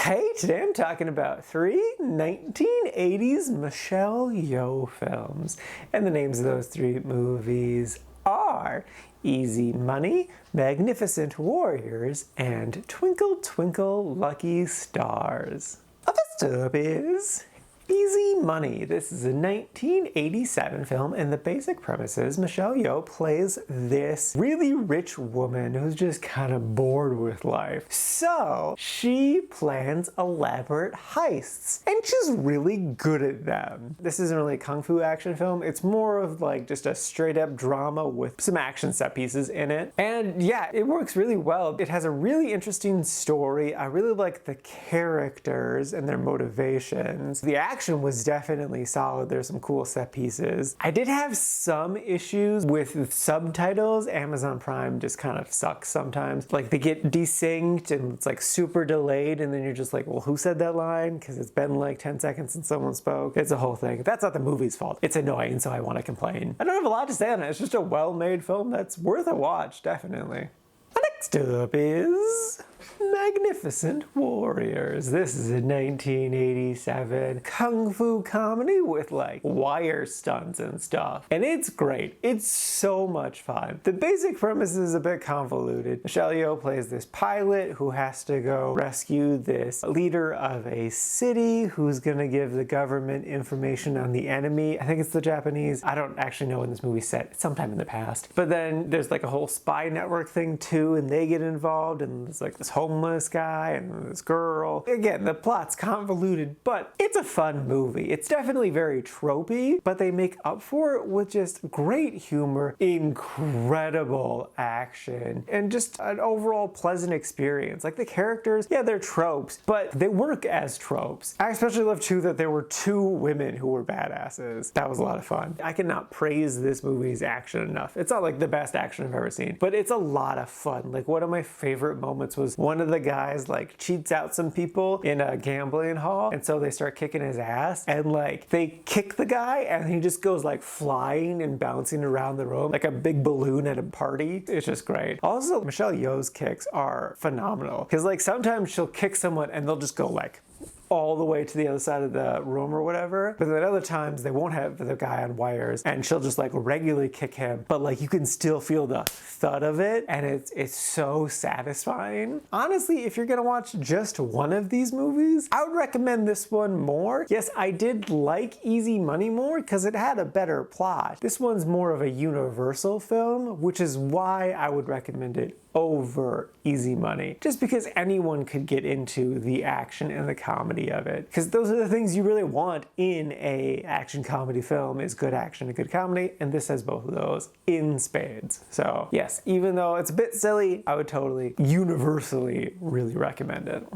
Hey, today I'm talking about three 1980s Michelle Yeoh films. And the names of those three movies are Easy Money, Magnificent Warriors, and Twinkle Twinkle Lucky Stars. First up is Easy Money. This is a 1987 film, and the basic premise is Michelle Yeoh plays this really rich woman who's just kind of bored with life. So she plans elaborate heists, and she's really good at them. This isn't really a kung fu action film. It's more of like just a straight up drama with some action set pieces in it. And yeah, it works really well. It has a really interesting story. I really like the characters and their motivations. The action was definitely solid. There's some cool set pieces. I did have some issues with subtitles. Amazon Prime just kind of sucks sometimes. Like they get desynced and it's like super delayed, and then you're just like, well, who said that line? Because it's been like 10 seconds since someone spoke. It's a whole thing. That's not the movie's fault. It's annoying, so I want to complain. I don't have a lot to say on it. It's just a well-made film that's worth a watch, definitely. Next up is Magnificent Warriors. This is a 1987 kung fu comedy with like wire stunts and stuff. And it's great. It's so much fun. The basic premise is a bit convoluted. Michelle Yeoh plays this pilot who has to go rescue this leader of a city who's gonna give the government information on the enemy. I think it's the Japanese. I don't actually know when this movie's set. It's sometime in the past. But then there's like a whole spy network thing too, and they get involved, and there's like this homeless guy and this girl. Again, the plot's convoluted, but it's a fun movie. It's definitely very tropey, but they make up for it with just great humor, incredible action, and just an overall pleasant experience. Like the characters, yeah, they're tropes, but they work as tropes. I especially love too that there were two women who were badasses. That was a lot of fun. I cannot praise this movie's action enough. It's not like the best action I've ever seen, but it's a lot of fun. Like one of my favorite moments was one of the guys like cheats out some people in a gambling hall, and so they start kicking his ass, and like they kick the guy and he just goes like flying and bouncing around the room like a big balloon at a party. It's just great. Also, Michelle Yeoh's kicks are phenomenal because like sometimes she'll kick someone and they'll just go like all the way to the other side of the room or whatever. But then other times they won't have the guy on wires and she'll just like regularly kick him, but like you can still feel the thud of it, and it's so satisfying. Honestly, if you're gonna watch just one of these movies, I would recommend this one more. Yes, I did like Easy Money more because it had a better plot. This one's more of a universal film, which is why I would recommend it over Easy Money, just because anyone could get into the action and the comedy of it, because those are the things you really want in a action comedy film, is good action and good comedy, and this has both of those in spades. So yes, even though it's a bit silly, I would totally universally really recommend it.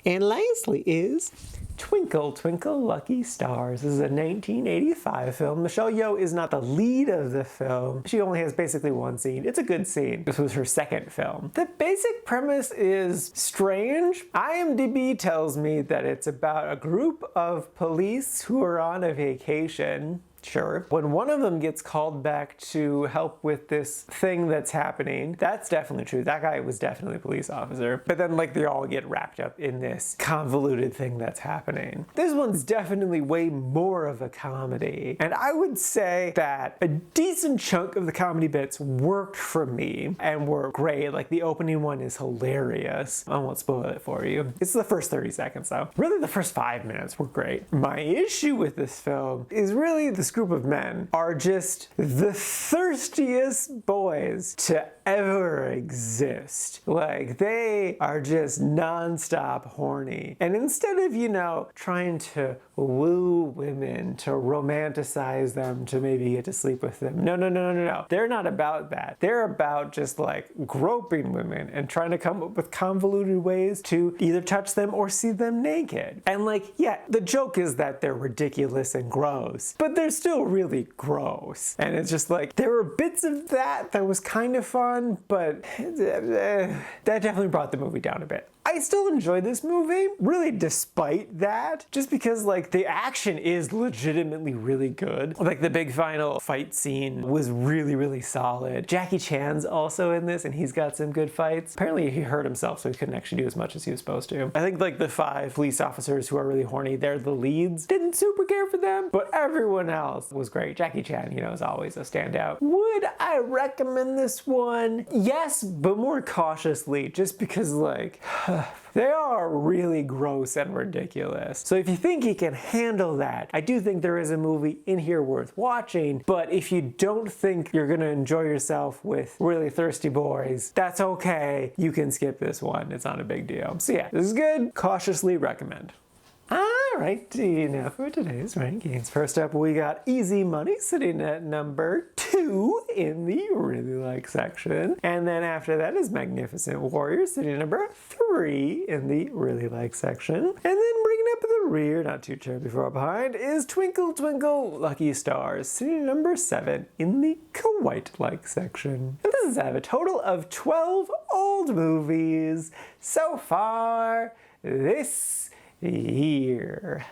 And lastly is Twinkle Twinkle Lucky Stars. This is a 1985 film. Michelle Yeoh is not the lead of the film. She only has basically one scene. It's a good scene. This was her second film. The basic premise is strange. IMDb tells me that it's about a group of police who are on a vacation. Sure. When one of them gets called back to help with this thing that's happening, that's definitely true. That guy was definitely a police officer. But then like they all get wrapped up in this convoluted thing that's happening. This one's definitely way more of a comedy. And I would say that a decent chunk of the comedy bits worked for me and were great. Like the opening one is hilarious. I won't spoil it for you. It's the first 30 seconds though. Really the first 5 minutes were great. My issue with this film is really this group of men are just the thirstiest boys to ever exist. Like they are just non-stop horny. And instead of, you know, trying to woo women, to romanticize them, to maybe get to sleep with them, no. They're not about that. They're about just like groping women and trying to come up with convoluted ways to either touch them or see them naked. And like, yeah, the joke is that they're ridiculous and gross, but they're still really gross. And it's just like, there were bits of that was kind of fun, but that definitely brought the movie down a bit. I still enjoy this movie, really despite that, just because like the action is legitimately really good. Like the big final fight scene was really, really solid. Jackie Chan's also in this and he's got some good fights. Apparently he hurt himself so he couldn't actually do as much as he was supposed to. I think like the 5 police officers who are really horny, they're the leads. Didn't super care for them, but everyone else was great. Jackie Chan, you know, is always a standout. Would I recommend this one? Yes, but more cautiously, just because like, they are really gross and ridiculous. So if you think you can handle that, I do think there is a movie in here worth watching, but if you don't think you're gonna enjoy yourself with really thirsty boys, that's okay. You can skip this one, it's not a big deal. So yeah, this is good, cautiously recommend. Alrighty, now for today's rankings. First up, we got Easy Money sitting at number 2 in the really like section. And then after that is Magnificent Warrior sitting at number 3 in the really like section. And then bringing up the rear, not too terribly far behind, is Twinkle Twinkle Lucky Stars sitting at number 7 in the quite like section. And this is out of a total of 12 old movies so far this year.